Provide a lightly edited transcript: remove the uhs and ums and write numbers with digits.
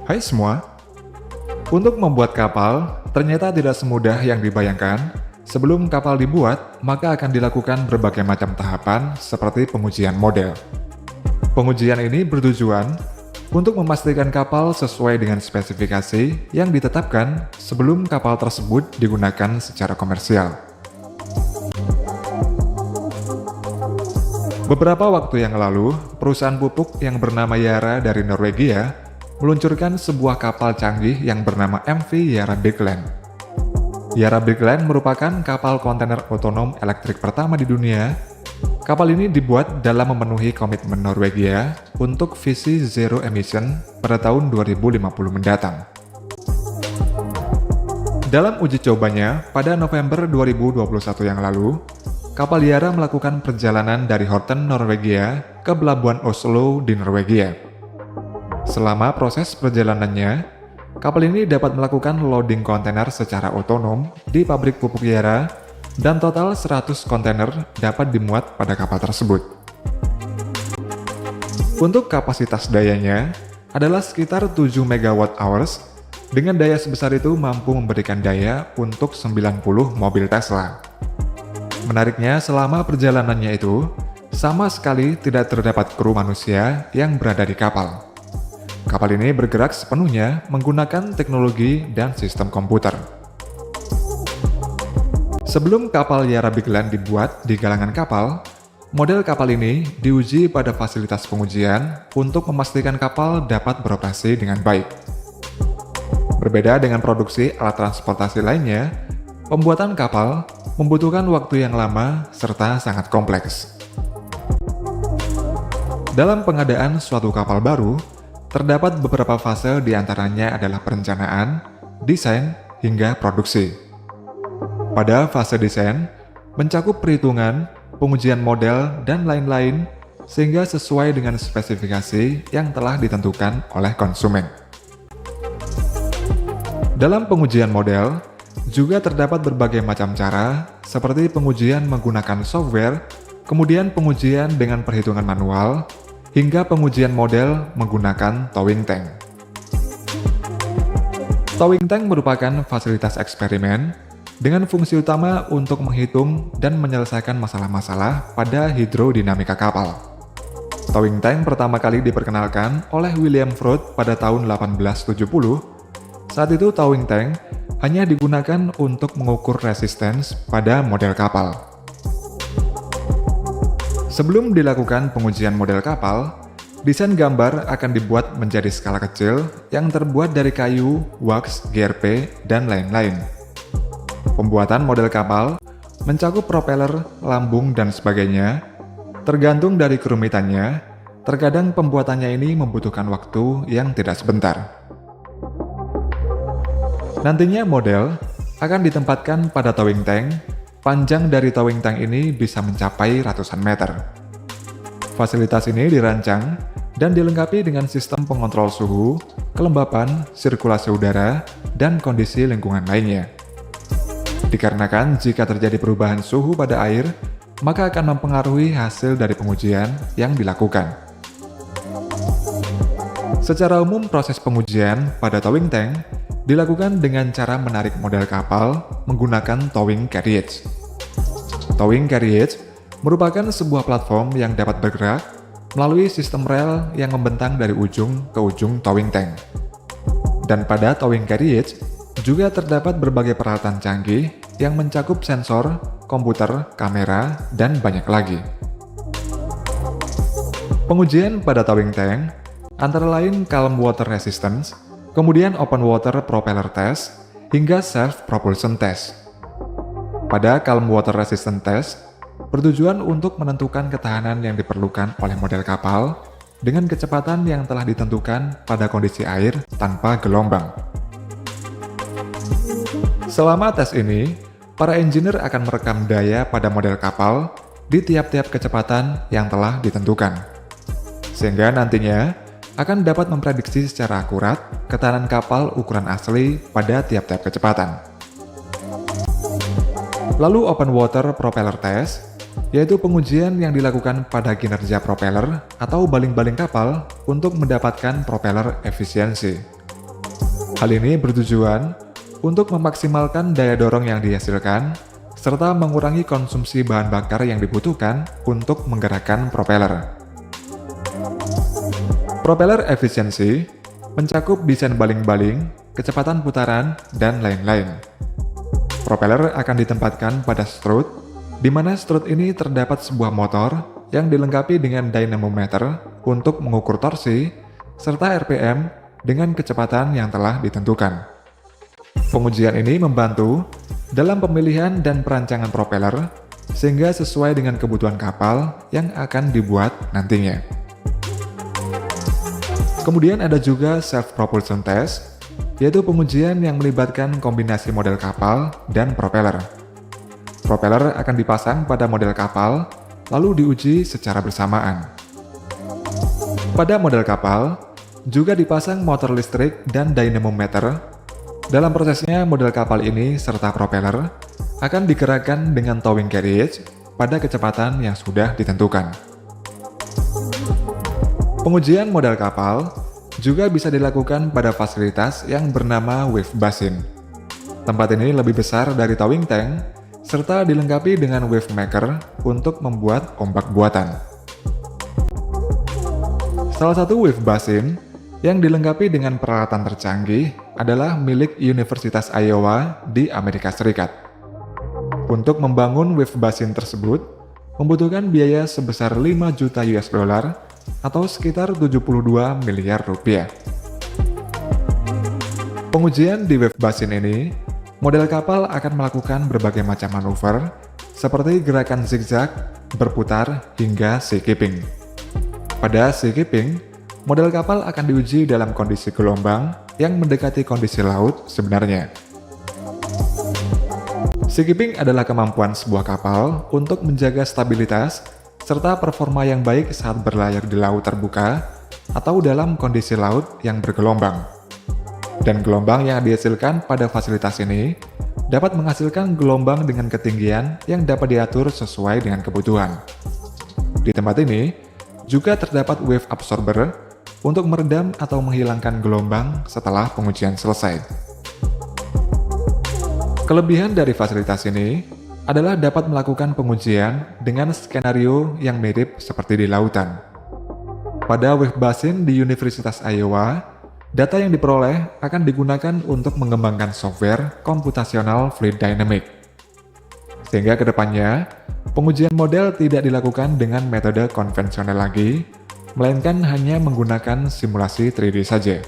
Hai semua, untuk membuat kapal ternyata tidak semudah yang dibayangkan. Sebelum kapal dibuat, maka akan dilakukan berbagai macam tahapan seperti pengujian model. Pengujian ini bertujuan untuk memastikan kapal sesuai dengan spesifikasi yang ditetapkan sebelum kapal tersebut digunakan secara komersial. Beberapa waktu yang lalu, perusahaan pupuk yang bernama Yara dari Norwegia meluncurkan sebuah kapal canggih yang bernama MV Yara Bigland. Yara Bigland merupakan kapal kontainer otonom elektrik pertama di dunia. Kapal ini dibuat dalam memenuhi komitmen Norwegia untuk visi zero emission pada tahun 2050 mendatang. Dalam uji cobanya pada November 2021 yang lalu, kapal Yara melakukan perjalanan dari Horten, Norwegia ke pelabuhan Oslo di Norwegia. Selama proses perjalanannya, kapal ini dapat melakukan loading kontainer secara otonom di pabrik pupuk Yara dan total 100 kontainer dapat dimuat pada kapal tersebut. Untuk kapasitas dayanya adalah sekitar 7 MWh. Dengan daya sebesar itu mampu memberikan daya untuk 90 mobil Tesla. Menariknya, selama perjalanannya itu, sama sekali tidak terdapat kru manusia yang berada di kapal. Kapal ini bergerak sepenuhnya menggunakan teknologi dan sistem komputer. Sebelum kapal Yara Bigland dibuat di galangan kapal, model kapal ini diuji pada fasilitas pengujian untuk memastikan kapal dapat beroperasi dengan baik. Berbeda dengan produksi alat transportasi lainnya, pembuatan kapal membutuhkan waktu yang lama serta sangat kompleks. Dalam pengadaan suatu kapal baru, terdapat beberapa fase, diantaranya adalah perencanaan, desain, hingga produksi. Pada fase desain, mencakup perhitungan, pengujian model, dan lain-lain, sehingga sesuai dengan spesifikasi yang telah ditentukan oleh konsumen. Dalam pengujian model, juga terdapat berbagai macam cara, seperti pengujian menggunakan software, kemudian pengujian dengan perhitungan manual, hingga pengujian model menggunakan towing tank. Towing tank merupakan fasilitas eksperimen dengan fungsi utama untuk menghitung dan menyelesaikan masalah-masalah pada hidrodinamika kapal. Towing tank pertama kali diperkenalkan oleh William Froude pada tahun 1870. Saat itu towing tank hanya digunakan untuk mengukur resistance pada model kapal. Sebelum dilakukan pengujian model kapal, desain gambar akan dibuat menjadi skala kecil yang terbuat dari kayu, wax, GRP, dan lain-lain. Pembuatan model kapal mencakup propeller, lambung, dan sebagainya. Tergantung dari kerumitannya, terkadang pembuatannya ini membutuhkan waktu yang tidak sebentar. Nantinya model akan ditempatkan pada towing tank. Panjang dari towing tank ini bisa mencapai ratusan meter. Fasilitas ini dirancang dan dilengkapi dengan sistem pengontrol suhu, kelembapan, sirkulasi udara, dan kondisi lingkungan lainnya. Dikarenakan jika terjadi perubahan suhu pada air, maka akan mempengaruhi hasil dari pengujian yang dilakukan. Secara umum, proses pengujian pada towing tank dilakukan dengan cara menarik model kapal menggunakan towing carriage. Towing carriage merupakan sebuah platform yang dapat bergerak melalui sistem rel yang membentang dari ujung ke ujung towing tank. Dan pada towing carriage juga terdapat berbagai peralatan canggih yang mencakup sensor, komputer, kamera, dan banyak lagi. Pengujian pada towing tank antara lain calm water resistance, kemudian open water propeller test, hingga self-propulsion test. Pada calm water resistance test, bertujuan untuk menentukan ketahanan yang diperlukan oleh model kapal dengan kecepatan yang telah ditentukan pada kondisi air tanpa gelombang. Selama tes ini, para engineer akan merekam daya pada model kapal di tiap-tiap kecepatan yang telah ditentukan, sehingga nantinya akan dapat memprediksi secara akurat ketahanan kapal ukuran asli pada tiap-tiap kecepatan. Lalu open water propeller test, yaitu pengujian yang dilakukan pada kinerja propeller atau baling-baling kapal untuk mendapatkan propeller efisiensi. Hal ini bertujuan untuk memaksimalkan daya dorong yang dihasilkan, serta mengurangi konsumsi bahan bakar yang dibutuhkan untuk menggerakkan propeller. Propeller efisiensi mencakup desain baling-baling, kecepatan putaran, dan lain-lain. Propeller akan ditempatkan pada strut, di mana strut ini terdapat sebuah motor yang dilengkapi dengan dynamometer untuk mengukur torsi, serta RPM dengan kecepatan yang telah ditentukan. Pengujian ini membantu dalam pemilihan dan perancangan propeller sehingga sesuai dengan kebutuhan kapal yang akan dibuat nantinya. Kemudian ada juga self-propulsion test, yaitu pengujian yang melibatkan kombinasi model kapal dan propeller. Propeller akan dipasang pada model kapal, lalu diuji secara bersamaan. Pada model kapal, juga dipasang motor listrik dan dynamometer. Dalam prosesnya, model kapal ini serta propeller akan digerakkan dengan towing carriage pada kecepatan yang sudah ditentukan. Pengujian model kapal juga bisa dilakukan pada fasilitas yang bernama wave basin. Tempat ini lebih besar dari towing tank, serta dilengkapi dengan wave maker untuk membuat ombak buatan. Salah satu wave basin yang dilengkapi dengan peralatan tercanggih adalah milik Universitas Iowa di Amerika Serikat. Untuk membangun wave basin tersebut, membutuhkan biaya sebesar 5 juta US dollar atau sekitar 72 miliar rupiah. Pengujian di wave basin ini, model kapal akan melakukan berbagai macam manuver seperti gerakan zigzag, berputar, hingga sea keeping. Pada sea keeping, model kapal akan diuji dalam kondisi gelombang yang mendekati kondisi laut sebenarnya. Sea keeping adalah kemampuan sebuah kapal untuk menjaga stabilitas serta performa yang baik saat berlayar di laut terbuka atau dalam kondisi laut yang bergelombang. Dan gelombang yang dihasilkan pada fasilitas ini dapat menghasilkan gelombang dengan ketinggian yang dapat diatur sesuai dengan kebutuhan. Di tempat ini juga terdapat wave absorber untuk meredam atau menghilangkan gelombang setelah pengujian selesai. Kelebihan dari fasilitas ini adalah dapat melakukan pengujian dengan skenario yang mirip seperti di lautan. Pada wave basin di Universitas Iowa, data yang diperoleh akan digunakan untuk mengembangkan software computational fluid dynamics. Sehingga kedepannya, pengujian model tidak dilakukan dengan metode konvensional lagi, melainkan hanya menggunakan simulasi 3D saja.